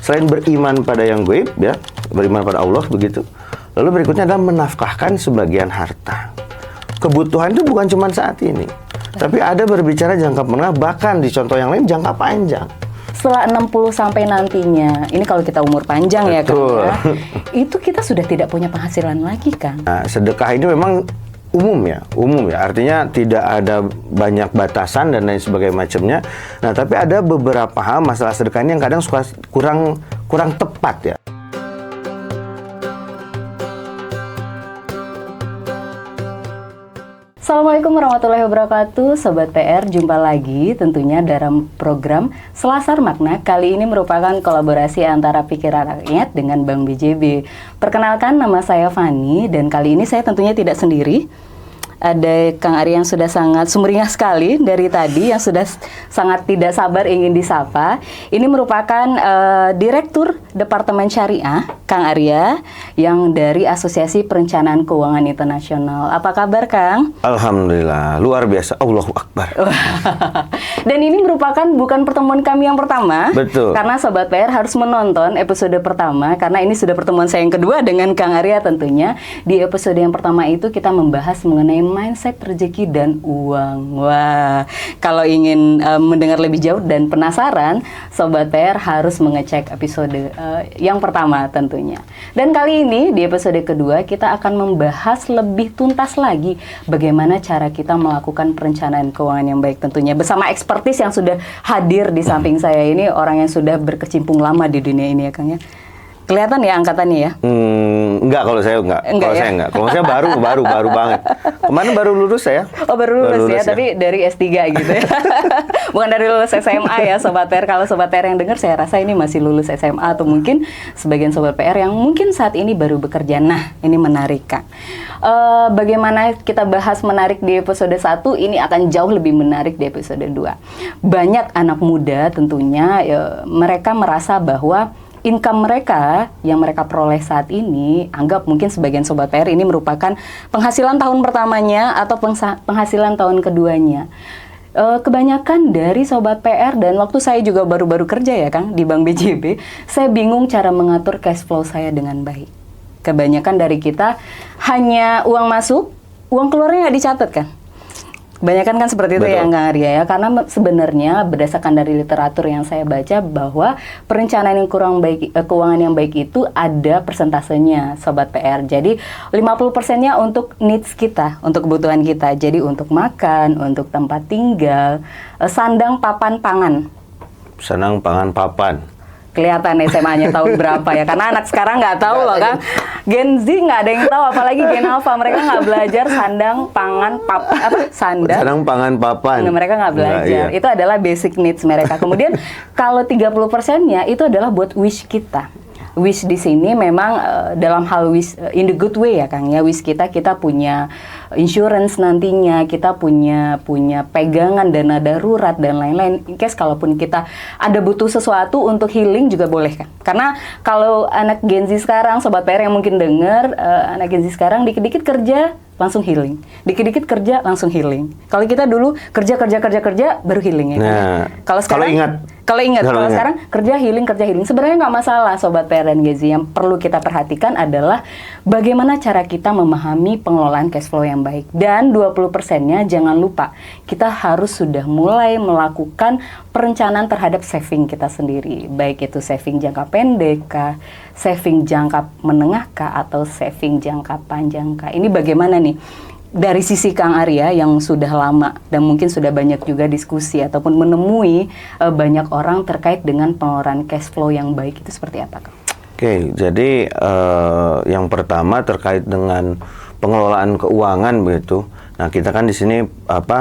Selain beriman pada yang gaib, ya, beriman pada Allah begitu. Lalu berikutnya adalah menafkahkan sebagian harta. Kebutuhan itu bukan cuma saat ini, tapi ada berbicara jangka menengah, bahkan di contoh yang lain jangka panjang. Setelah 60 sampai nantinya, ini kalau kita umur panjang ya kan ya, itu kita sudah tidak punya penghasilan lagi kan. Nah, sedekah ini memang umum ya, artinya tidak ada banyak batasan dan lain sebagainya macamnya. Nah, tapi ada beberapa hal masalah sedekah ini yang kadang suka kurang tepat ya. Assalamualaikum warahmatullahi wabarakatuh, Sobat PR, jumpa lagi tentunya dalam program Selasar Makna. Kali ini merupakan kolaborasi antara Pikiran Rakyat dengan Bank BJB. Perkenalkan, nama saya Fani dan kali ini saya tentunya tidak sendiri. Ada Kang Ari yang sudah sangat sumringah sekali dari tadi, yang sudah sangat tidak sabar ingin disapa. Ini merupakan Direktur Departemen Syariah, Kang Arya, yang dari Asosiasi Perencanaan Keuangan Internasional. Apa kabar, Kang? Alhamdulillah, luar biasa, Allahu Akbar. Dan ini merupakan bukan pertemuan kami yang pertama. Betul. Karena Sobat PR harus menonton episode pertama, karena ini sudah pertemuan saya yang kedua dengan Kang Arya tentunya. Di episode yang pertama itu kita membahas mengenai mindset rezeki dan uang. Wah, kalau ingin mendengar lebih jauh dan penasaran, Sobat PR harus mengecek episode yang pertama tentunya. Dan kali ini di episode kedua kita akan membahas lebih tuntas lagi bagaimana cara kita melakukan perencanaan keuangan yang baik tentunya. Bersama ekspertis yang sudah hadir di samping saya ini, orang yang sudah berkecimpung lama di dunia ini ya Kang ya. Kelihatan ya angkatannya ya? Enggak, kalau saya enggak. Kalau saya enggak. Kalau saya baru banget. Kemarin baru lulus saya. Oh, baru lulus ya, tapi dari S3 gitu ya. Bukan dari lulus SMA ya, Sobat PR. Kalau Sobat PR yang dengar, saya rasa ini masih lulus SMA atau mungkin sebagian Sobat PR yang mungkin saat ini baru bekerja. Nah, ini menarik, Kak. Bagaimana kita bahas menarik di episode 1, ini akan jauh lebih menarik di episode 2. Banyak anak muda tentunya, mereka merasa bahwa income mereka yang mereka peroleh saat ini, anggap mungkin sebagian Sobat PR ini merupakan penghasilan tahun pertamanya atau penghasilan tahun keduanya. Kebanyakan dari Sobat PR, dan waktu saya juga baru-baru kerja ya Kang di Bank BJB, saya bingung cara mengatur cash flow saya dengan baik. Kebanyakan dari kita hanya uang masuk, uang keluarnya nggak dicatat kan? Kebanyakan kan seperti itu. Betul. Ya Kang Arya ya, karena sebenarnya berdasarkan dari literatur yang saya baca bahwa perencanaan yang kurang baik, keuangan yang baik itu ada persentasenya Sobat PR. Jadi 50%-nya untuk needs kita, untuk kebutuhan kita. Jadi untuk makan, untuk tempat tinggal, sandang, papan, pangan. Sandang, pangan, papan. Kelihatan SMA-nya tahun berapa ya, karena anak sekarang nggak tahu loh Kang. Gen Z nggak ada yang tahu, apalagi Gen Alpha, mereka nggak belajar sandang, pangan, sandang, pangan, papan. Nah, mereka nggak belajar. Itu adalah basic needs mereka. Kemudian kalau 30%-nya itu adalah buat wish kita. Wish di sini memang dalam hal wish in the good way ya Kang ya. Wish kita punya insurance nantinya, kita punya pegangan dana darurat dan lain-lain. In case kalaupun kita ada butuh sesuatu untuk healing juga boleh kan. Karena kalau anak Gen Z sekarang, Sobat PR yang mungkin dengar, anak Gen Z sekarang dikit-dikit kerja langsung healing, dikit-dikit kerja langsung healing. Kalau kita dulu kerja baru healing ya. Nah, kalau sekarang kalau sekarang kerja healing. Sebenarnya nggak masalah Sobat PR dan Gen Z. Yang perlu kita perhatikan adalah bagaimana cara kita memahami pengelolaan cash flow yang baik. Dan 20%-nya jangan lupa, kita harus sudah mulai melakukan perencanaan terhadap saving kita sendiri. Baik itu saving jangka pendek kah, saving jangka menengah kah, atau saving jangka panjang kah. Ini bagaimana nih? Dari sisi Kang Arya yang sudah lama dan mungkin sudah banyak juga diskusi ataupun menemui banyak orang terkait dengan pengeluaran cash flow yang baik, itu seperti apa Kang? Oke, jadi yang pertama terkait dengan pengelolaan keuangan begitu. Nah, kita kan di sini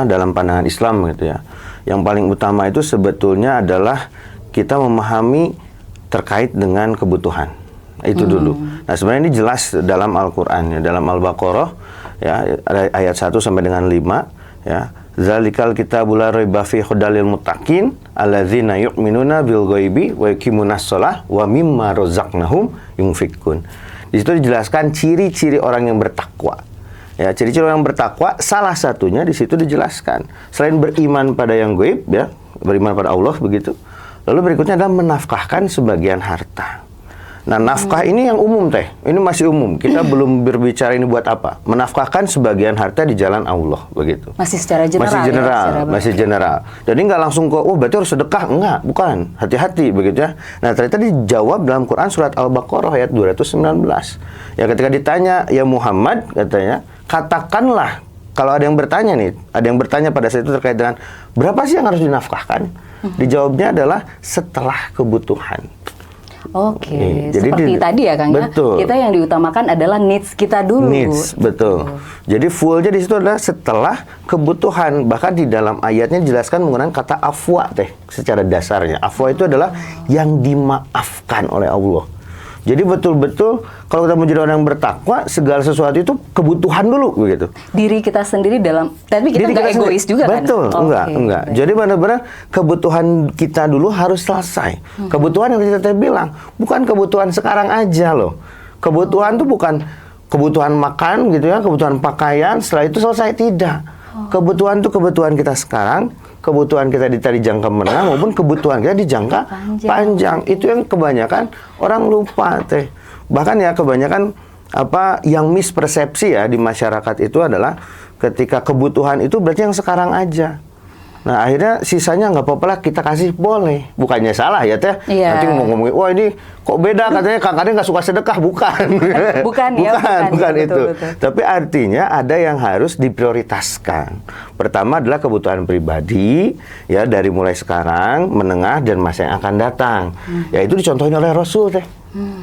dalam pandangan Islam gitu ya. Yang paling utama itu sebetulnya adalah kita memahami terkait dengan kebutuhan. Itu dulu. Nah, sebenarnya ini jelas dalam Al-Qur'an ya, dalam Al-Baqarah ya, ada ayat 1 sampai dengan 5 ya. Zalikal kitabul la raiba fihi hudalil muttaqin alladzina yu'minuna bil ghaibi wa yuqimunas shalah wa mimma razaqnahum yunfikun. Di situ dijelaskan ciri-ciri orang yang bertakwa. Ya, ciri-ciri orang yang bertakwa salah satunya di situ dijelaskan. Selain beriman pada yang gaib ya, beriman pada Allah begitu. Lalu berikutnya adalah menafkahkan sebagian harta. Nah, nafkah ini yang umum teh. Ini masih umum. Kita belum berbicara ini buat apa. Menafkahkan sebagian harta di jalan Allah, begitu. Masih secara general. Masih general, ya, masih general. Jadi nggak langsung ke, oh berarti harus sedekah. Enggak, bukan. Hati-hati, begitu ya. Nah, ternyata dijawab dalam Quran surat Al-Baqarah ayat 219. Ya, ketika ditanya, ya Muhammad, katanya, katakanlah, kalau ada yang bertanya nih, ada yang bertanya pada saat itu terkait dengan berapa sih yang harus dinafkahkan? Dijawabnya adalah setelah kebutuhan. Oke, seperti tadi ya Kang, betul. Kita yang diutamakan adalah needs kita dulu. Needs, betul. Jadi fullnya di situ adalah setelah kebutuhan. Bahkan di dalam ayatnya dijelaskan menggunakan kata afwa teh secara dasarnya. Afwa itu adalah yang dimaafkan oleh Allah. Jadi betul-betul kalau kita menjadi orang yang bertakwa, segala sesuatu itu kebutuhan dulu begitu. Diri kita sendiri tapi kita nggak egois juga kan? Betul, enggak. Baik. Jadi benar-benar kebutuhan kita dulu harus selesai. Kebutuhan yang kita bilang, bukan kebutuhan sekarang aja loh. Kebutuhan itu bukan kebutuhan makan gitu ya, kebutuhan pakaian, setelah itu selesai, tidak. Kebutuhan itu kebutuhan kita sekarang, kebutuhan kita di jangka menengah maupun kebutuhan kita di jangka panjang. Itu yang kebanyakan orang lupa teh. Bahkan ya kebanyakan yang mispersepsi ya di masyarakat itu adalah ketika kebutuhan itu berarti yang sekarang aja. Nah, akhirnya sisanya nggak apa-apa lah kita kasih, boleh. Bukannya salah ya teh. Iya. Nanti ngomongin, wah ini kok beda katanya Kang Kadek nggak suka sedekah. Bukan. bukan itu. Betul. Tapi artinya ada yang harus diprioritaskan. Pertama adalah kebutuhan pribadi, ya dari mulai sekarang, menengah, dan masa yang akan datang. Ya itu dicontohin oleh Rasul teh.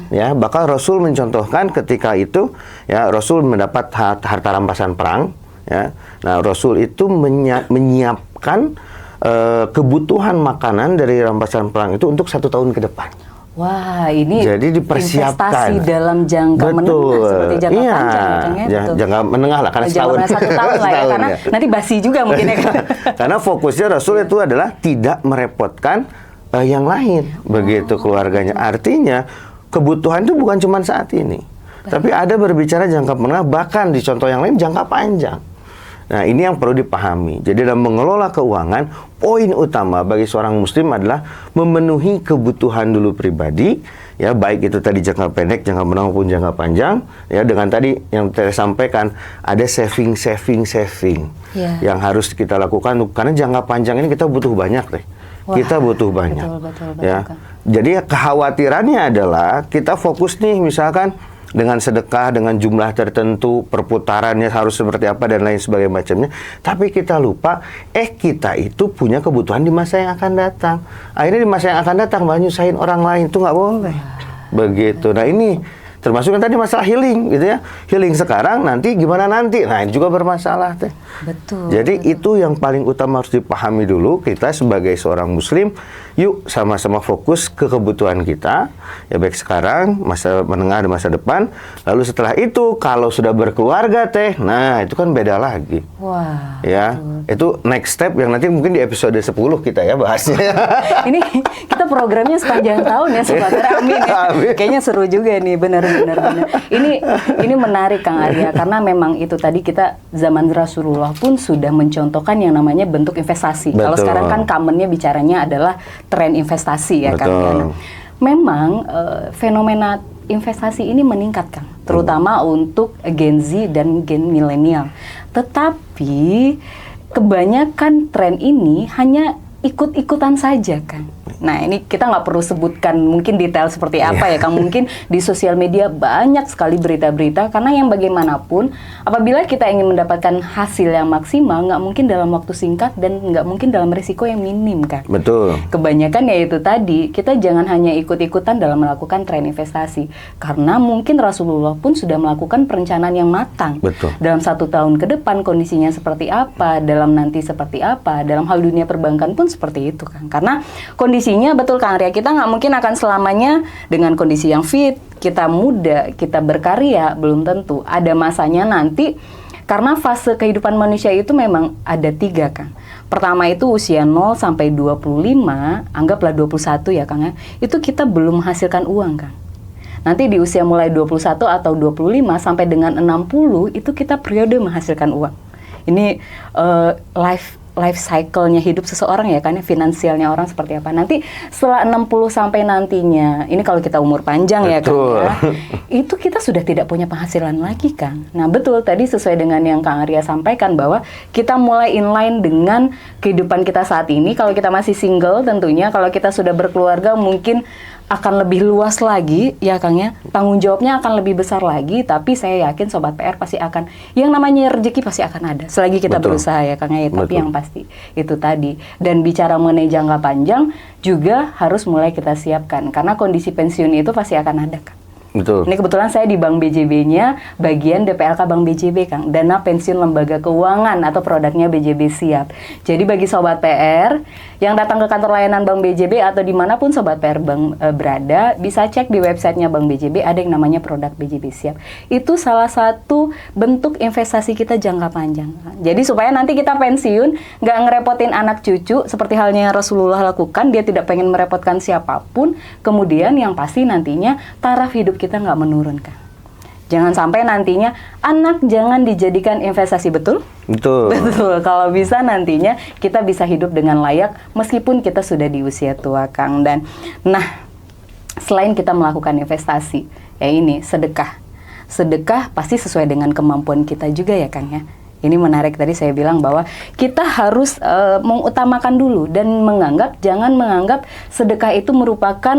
Ya, bahkan Rasul mencontohkan ketika itu, ya Rasul mendapat harta rampasan perang. Ya, nah Rasul itu menyiapkan kebutuhan makanan dari rampasan perang itu untuk 1 tahun ke depan. Wah, ini jadi dipersiapkan. Investasi dalam jangka menengah seperti jangka panjang. Jangka menengah lah, karena setahun. 1 tahun lah ya, karena nanti basi juga mungkin ya. Karena fokusnya Rasul itu adalah tidak merepotkan yang lain, begitu keluarganya. Artinya kebutuhan itu bukan cuma saat ini, tapi ada berbicara jangka menengah, bahkan di contoh yang lain jangka panjang. Nah, ini yang perlu dipahami. Jadi dalam mengelola keuangan, poin utama bagi seorang muslim adalah memenuhi kebutuhan dulu pribadi, ya baik itu tadi jangka pendek, jangka menengah maupun jangka panjang, ya dengan tadi yang saya sampaikan ada saving yang harus kita lakukan karena jangka panjang ini kita butuh banyak deh. Kita butuh banyak. Betul, ya. Jadi kekhawatirannya adalah kita fokus nih misalkan dengan sedekah, dengan jumlah tertentu, perputarannya harus seperti apa dan lain sebagainya macamnya. Tapi kita lupa, kita itu punya kebutuhan di masa yang akan datang. Akhirnya di masa yang akan datang malah nyusahin orang lain, itu nggak boleh. Begitu. Nah ini termasuk yang tadi masalah healing gitu ya. Healing sekarang, nanti gimana nanti? Nah ini juga bermasalah teh. Betul. Jadi itu yang paling utama harus dipahami dulu. Kita sebagai seorang muslim, yuk sama-sama fokus ke kebutuhan kita. Ya baik sekarang, masa menengah dan masa depan. Lalu setelah itu kalau sudah berkeluarga teh, nah itu kan beda lagi. Wah. Ya, betul. Itu next step yang nanti mungkin di episode 10 kita ya bahasnya. Ini kita programnya sepanjang tahun ya Sobat Amin ya. Amin. Kayaknya seru juga nih, benar. Ini menarik Kang Arya karena memang itu tadi kita zaman Rasulullah pun sudah mencontohkan yang namanya bentuk investasi. Kalau sekarang kan commonnya bicaranya adalah tren investasi ya kan. Memang fenomena investasi ini meningkat Kang, terutama untuk Gen Z dan Gen milenial. Tetapi kebanyakan tren ini hanya ikut-ikutan saja Kang. Nah ini kita nggak perlu sebutkan mungkin detail seperti apa ya Kang. Mungkin di sosial media banyak sekali berita-berita karena yang bagaimanapun apabila kita ingin mendapatkan hasil yang maksimal nggak mungkin dalam waktu singkat dan nggak mungkin dalam risiko yang minim Kang. Betul. Kebanyakan ya itu tadi kita jangan hanya ikut-ikutan dalam melakukan tren investasi karena mungkin Rasulullah pun sudah melakukan perencanaan yang matang. Betul. Dalam 1 tahun ke depan kondisinya seperti apa, dalam nanti seperti apa, dalam hal dunia perbankan pun seperti itu Kang. Karena kondisinya betul Kang Arya, kita nggak mungkin akan selamanya dengan kondisi yang fit, kita muda, kita berkarya, belum tentu. Ada masanya nanti, karena fase kehidupan manusia itu memang ada 3 Kang. Pertama itu usia 0 sampai 25, anggaplah 21 ya Kang ya, itu kita belum menghasilkan uang Kang. Nanti di usia mulai 21 atau 25 sampai dengan 60, itu kita periode menghasilkan uang. Ini life cycle-nya hidup seseorang ya kan, finansialnya orang seperti apa. Nanti setelah 60 sampai nantinya, ini kalau kita umur panjang ya kan ya, itu kita sudah tidak punya penghasilan lagi kan. Nah betul, tadi sesuai dengan yang Kang Arya sampaikan bahwa kita mulai inline dengan kehidupan kita saat ini. Kalau kita masih single tentunya, kalau kita sudah berkeluarga mungkin akan lebih luas lagi ya Kang ya, tanggung jawabnya akan lebih besar lagi, tapi saya yakin Sobat PR pasti akan, yang namanya rezeki pasti akan ada selagi kita berusaha ya Kang ya, tapi yang pasti itu tadi. Dan bicara mengenai jangka panjang juga harus mulai kita siapkan, karena kondisi pensiun itu pasti akan ada Kang. Betul. Ini kebetulan saya di Bank BJB-nya bagian DPLK Bank BJB, Kang. Dana Pensiun Lembaga Keuangan atau produknya BJB Siap. Jadi bagi Sobat PR yang datang ke kantor layanan Bank BJB atau dimanapun Sobat PR Bank berada, bisa cek di websitenya Bank BJB, ada yang namanya produk BJB Siap. Itu salah satu bentuk investasi kita jangka panjang. Jadi supaya nanti kita pensiun, nggak ngerepotin anak cucu, seperti halnya yang Rasulullah lakukan, dia tidak pengen merepotkan siapapun, kemudian yang pasti nantinya taraf hidup kita nggak menurunkan. Jangan sampai nantinya anak jangan dijadikan investasi, betul? Betul. Betul. Kalau bisa nantinya kita bisa hidup dengan layak meskipun kita sudah di usia tua, Kang. Dan nah, selain kita melakukan investasi, ya ini sedekah. Sedekah pasti sesuai dengan kemampuan kita juga ya, Kang ya. Ini menarik, tadi saya bilang bahwa kita harus mengutamakan dulu dan jangan menganggap sedekah itu merupakan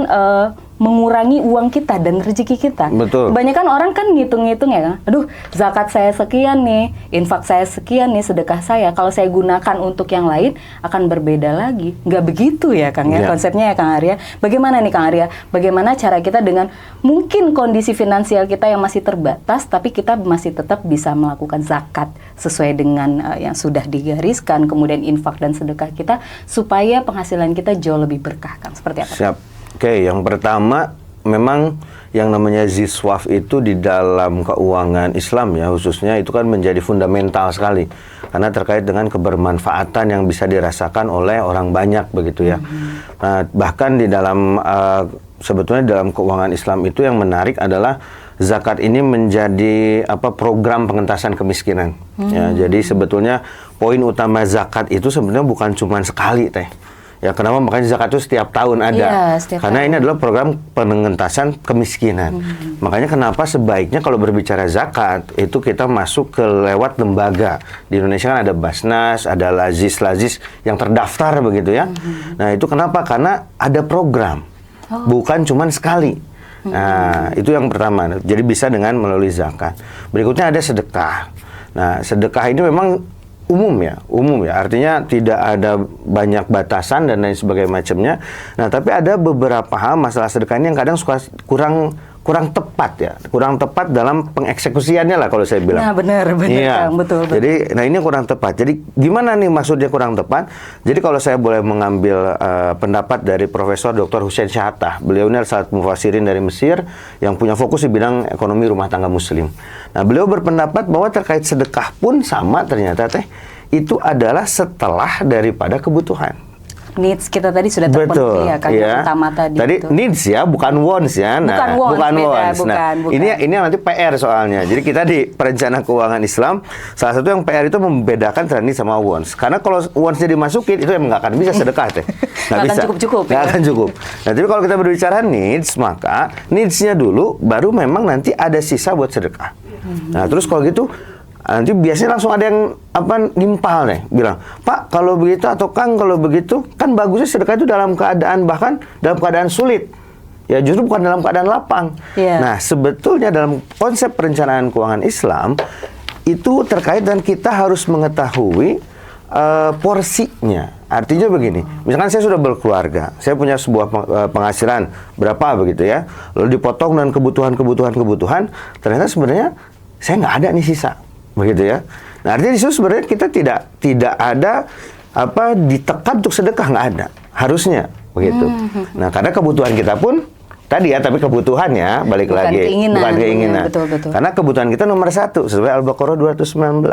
mengurangi uang kita dan rezeki kita. Betul. Kebanyakan orang kan ngitung-ngitung ya, aduh zakat saya sekian nih, infak saya sekian nih, sedekah saya, kalau saya gunakan untuk yang lain akan berbeda lagi. Nggak begitu ya Kang ya, konsepnya ya Kang Arya. Bagaimana nih Kang Arya, bagaimana cara kita dengan mungkin kondisi finansial kita yang masih terbatas, tapi kita masih tetap bisa melakukan zakat sesuai dengan yang sudah digariskan, kemudian infak dan sedekah kita, supaya penghasilan kita jauh lebih berkah, Kang. Seperti apa? Siap. Oke, yang pertama memang yang namanya ziswaf itu di dalam keuangan Islam ya khususnya itu kan menjadi fundamental sekali karena terkait dengan kebermanfaatan yang bisa dirasakan oleh orang banyak begitu ya. Nah, bahkan di dalam sebetulnya dalam keuangan Islam itu yang menarik adalah zakat ini menjadi program pengentasan kemiskinan. Ya, jadi sebetulnya poin utama zakat itu sebenarnya bukan cuma sekali teh. Ya, kenapa makanya zakat itu setiap tahun ada? Karena ini adalah program pengentasan kemiskinan. Makanya kenapa sebaiknya kalau berbicara zakat itu kita masuk ke lewat lembaga. Di Indonesia kan ada Basnas, ada Lazis yang terdaftar begitu ya. Nah, itu kenapa? Karena ada program. Bukan cuma sekali. Nah, itu yang pertama. Jadi bisa dengan melalui zakat. Berikutnya ada sedekah. Nah, sedekah ini memang umum ya, artinya tidak ada banyak batasan dan lain sebagainya macamnya. Nah, tapi ada beberapa hal masalah sedekah ini yang kadang suka kurang tepat ya, kurang tepat dalam pengeksekusiannya lah kalau saya bilang. Nah, benar, iya. Kang, betul. Jadi, nah ini kurang tepat. Jadi, gimana nih maksudnya kurang tepat? Jadi, kalau saya boleh mengambil pendapat dari Profesor Dr. Hussein Syahatah, beliau ini adalah salah mufassirin dari Mesir yang punya fokus di bidang ekonomi rumah tangga Muslim. Nah, beliau berpendapat bahwa terkait sedekah pun sama ternyata itu adalah setelah daripada kebutuhan. Needs kita tadi sudah terpenuhi ya kan, yang utama tadi. Tadi itu needs ya, bukan wants ya. Nah, bukan wants. Nah, ini nanti PR soalnya. Jadi kita di perencana keuangan Islam, salah satu yang PR itu membedakan antara needs sama wants. Karena kalau wants-nya dimasukin itu emang nggak akan bisa sedekah teh. Nggak bisa. Nggak akan cukup. Nah, tapi kalau kita berbicara needs, maka needs-nya dulu, baru memang nanti ada sisa buat sedekah. Nah, terus kalau gitu nanti biasanya langsung ada yang nimpal nih, bilang, Pak kalau begitu atau Kang kalau begitu, kan bagusnya sedekah itu dalam keadaan bahkan dalam keadaan sulit. Ya justru bukan dalam keadaan lapang. Nah, sebetulnya dalam konsep perencanaan keuangan Islam itu terkait dan kita harus mengetahui porsinya. Artinya begini, misalkan saya sudah berkeluarga, saya punya sebuah penghasilan berapa begitu ya, lalu dipotong dengan kebutuhan, ternyata sebenarnya saya nggak ada nih sisa, begitu ya. Nah, artinya di situ sebenarnya kita tidak ada ditekan untuk sedekah, nggak ada, harusnya begitu. Nah, karena kebutuhan kita pun tadi ya, tapi kebutuhannya balik bukan lagi bukan keinginan. Ya, betul. Karena kebutuhan kita nomor 1 sesuai Al-Baqarah 219.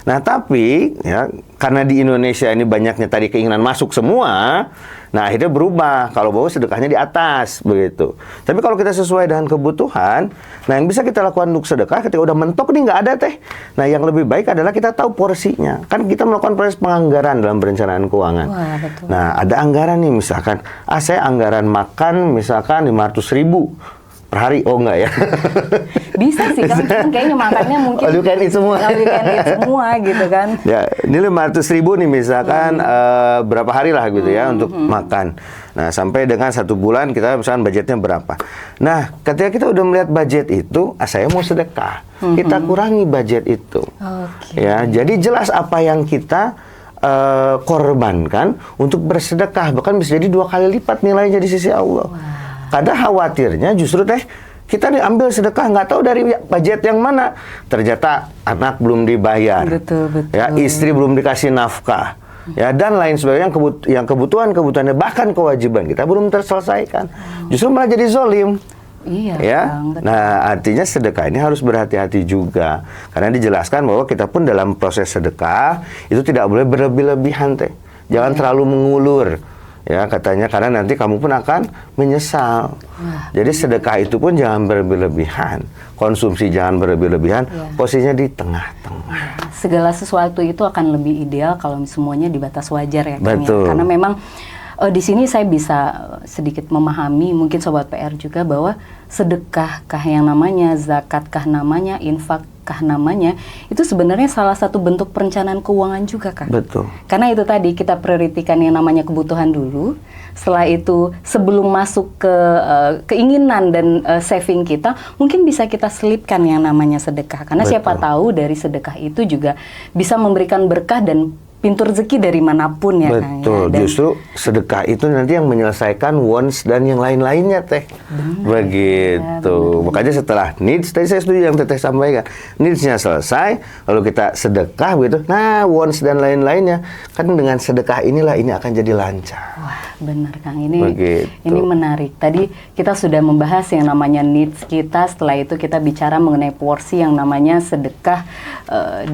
Nah, tapi ya karena di Indonesia ini banyaknya tadi keinginan masuk semua. Nah, akhirnya berubah kalau bahwa sedekahnya di atas begitu. Tapi kalau kita sesuai dengan kebutuhan, nah yang bisa kita lakukan untuk sedekah ketika udah mentok nih nggak ada teh. Nah, yang lebih baik adalah kita tahu porsinya. Kan kita melakukan proses penganggaran dalam perencanaan keuangan. Wah, betul. Nah, ada anggaran nih misalkan, saya anggaran makan misalkan 500.000 per hari. Oh enggak ya? Bisa sih kan kayaknya makannya mungkin all you can eat semua. All you can eat semua gitu kan. Ya, ini 500.000 nih misalkan berapa hari lah gitu ya untuk makan. Nah, sampai dengan 1 bulan kita misalkan budgetnya berapa. Nah, ketika kita udah melihat budget itu, saya mau sedekah. Kita kurangi budget itu. Ya, jadi jelas apa yang kita korbankan untuk bersedekah, bahkan bisa jadi 2 kali lipat nilainya di sisi Allah. Kadang khawatirnya justru kita diambil sedekah nggak tahu dari budget yang mana. Ternyata anak belum dibayar, betul. Ya istri belum dikasih nafkah, ya dan lain sebagainya yang kebutuhannya bahkan kewajiban kita belum terselesaikan. Justru malah jadi zolim. Iya. Ya. Nah, artinya sedekah ini harus berhati-hati juga karena dijelaskan bahwa kita pun dalam proses sedekah itu tidak boleh berlebih-lebihan teh. Jangan terlalu mengulur. Ya, katanya karena nanti kamu pun akan menyesal. Jadi sedekah itu pun jangan berlebihan, konsumsi jangan berlebihan, posisinya di tengah-tengah. Segala sesuatu itu akan lebih ideal kalau semuanya di batas wajar ya, Kang. Betul. Karena memang di sini saya bisa sedikit memahami, mungkin Sobat PR juga, bahwa sedekahkah yang namanya, zakatkah namanya, infakkah namanya, itu sebenarnya salah satu bentuk perencanaan keuangan juga, Kak. Betul. Karena itu tadi kita prioritikan yang namanya kebutuhan dulu. Setelah itu sebelum masuk ke keinginan dan saving kita, mungkin bisa kita selipkan yang namanya sedekah. Karena siapa tahu dari sedekah itu juga bisa memberikan berkah dan pintu rezeki dari manapun ya, Kang. Betul, ya. justru sedekah itu nanti yang menyelesaikan wants dan yang lain-lainnya teh. Begitu. Makanya setelah needs, tadi saya setuju yang Teteh sampaikan, needs-nya selesai, lalu kita sedekah begitu. Nah, wants dan lain-lainnya kan dengan sedekah inilah ini akan jadi lancar. Wah, benar Kang. Ini Begitu. ini menarik. Tadi kita sudah membahas yang namanya needs kita, setelah itu kita bicara mengenai porsi yang namanya sedekah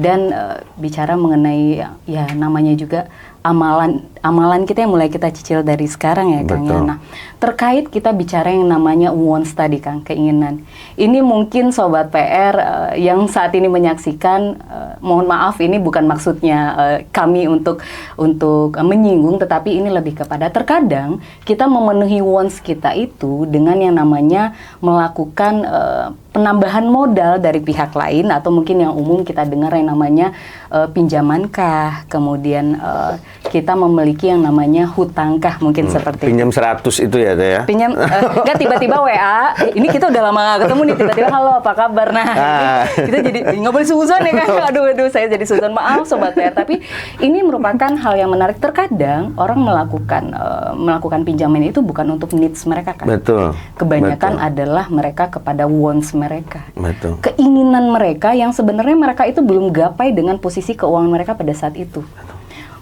dan bicara mengenai ya namanya juga amalan kita yang mulai kita cicil dari sekarang ya, Kang. Ya. Nah, terkait kita bicara yang namanya wants tadi, Kang, keinginan. Ini mungkin Sobat PR yang saat ini menyaksikan, mohon maaf ini bukan maksudnya kami untuk menyinggung, tetapi ini lebih kepada terkadang kita memenuhi wants kita itu dengan yang namanya melakukan penambahan modal dari pihak lain, atau mungkin yang umum kita dengar yang namanya pinjamankah, kemudian kita memiliki yang namanya hutangkah, mungkin seperti pinjam 100 itu ya Teh ya? Pinjam, enggak tiba-tiba WA, ini kita udah lama gak ketemu nih, tiba-tiba halo apa kabar, nah kita jadi nggak boleh suzon ya kan, aduh saya jadi suzon, maaf Sobat PR, tapi ini merupakan hal yang menarik. Terkadang orang melakukan pinjaman itu bukan untuk needs mereka, kan? Betul. Kebanyakan adalah mereka kepada wants mereka. Betul. Keinginan mereka yang sebenarnya mereka itu belum gapai dengan posisi keuangan mereka pada saat itu.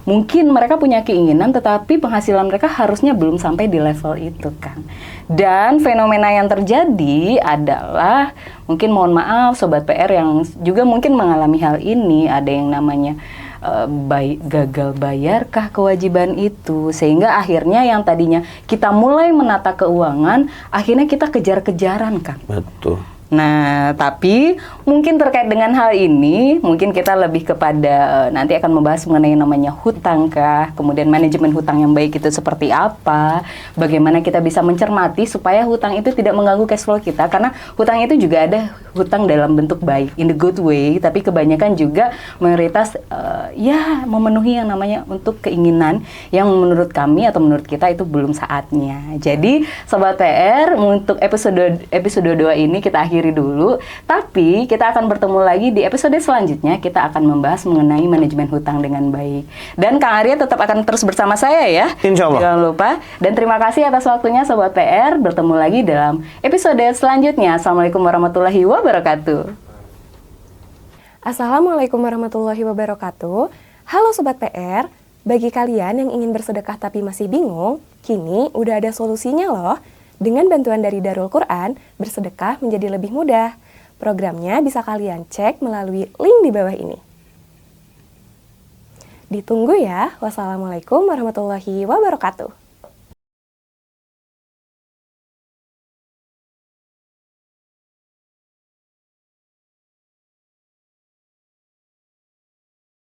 Mungkin mereka punya keinginan, tetapi penghasilan mereka harusnya belum sampai di level itu, kan. Dan fenomena yang terjadi adalah, mungkin mohon maaf Sobat PR yang juga mungkin mengalami hal ini, ada yang namanya gagal bayarkah kewajiban itu, sehingga akhirnya yang tadinya kita mulai menata keuangan, akhirnya kita kejar-kejaran, kan. Betul. Nah, tapi mungkin terkait dengan hal ini, mungkin kita lebih kepada nanti akan membahas mengenai namanya hutangkah, kemudian manajemen hutang yang baik itu seperti apa, bagaimana kita bisa mencermati supaya hutang itu tidak mengganggu cash flow kita, karena hutang itu juga ada hutang dalam bentuk baik, in the good way, tapi kebanyakan juga mayoritas ya memenuhi yang namanya untuk keinginan yang menurut kami atau menurut kita itu belum saatnya. Jadi Sobat PR, untuk episode 2 ini kita akhiri dulu, tapi kita akan bertemu lagi di episode selanjutnya. Kita akan membahas mengenai manajemen hutang dengan baik, dan Kang Arya tetap akan terus bersama saya ya, Insya Allah. jangan lupa. Dan terima kasih atas waktunya Sobat PR. Bertemu lagi dalam episode selanjutnya. Assalamualaikum warahmatullahi wabarakatuh. Assalamualaikum warahmatullahi wabarakatuh. Halo Sobat PR, bagi kalian yang ingin bersedekah tapi masih bingung, kini udah ada solusinya loh. Dengan bantuan dari Darul Quran, bersedekah menjadi lebih mudah. Programnya bisa kalian cek melalui link di bawah ini. Ditunggu ya. Wassalamualaikum warahmatullahi wabarakatuh.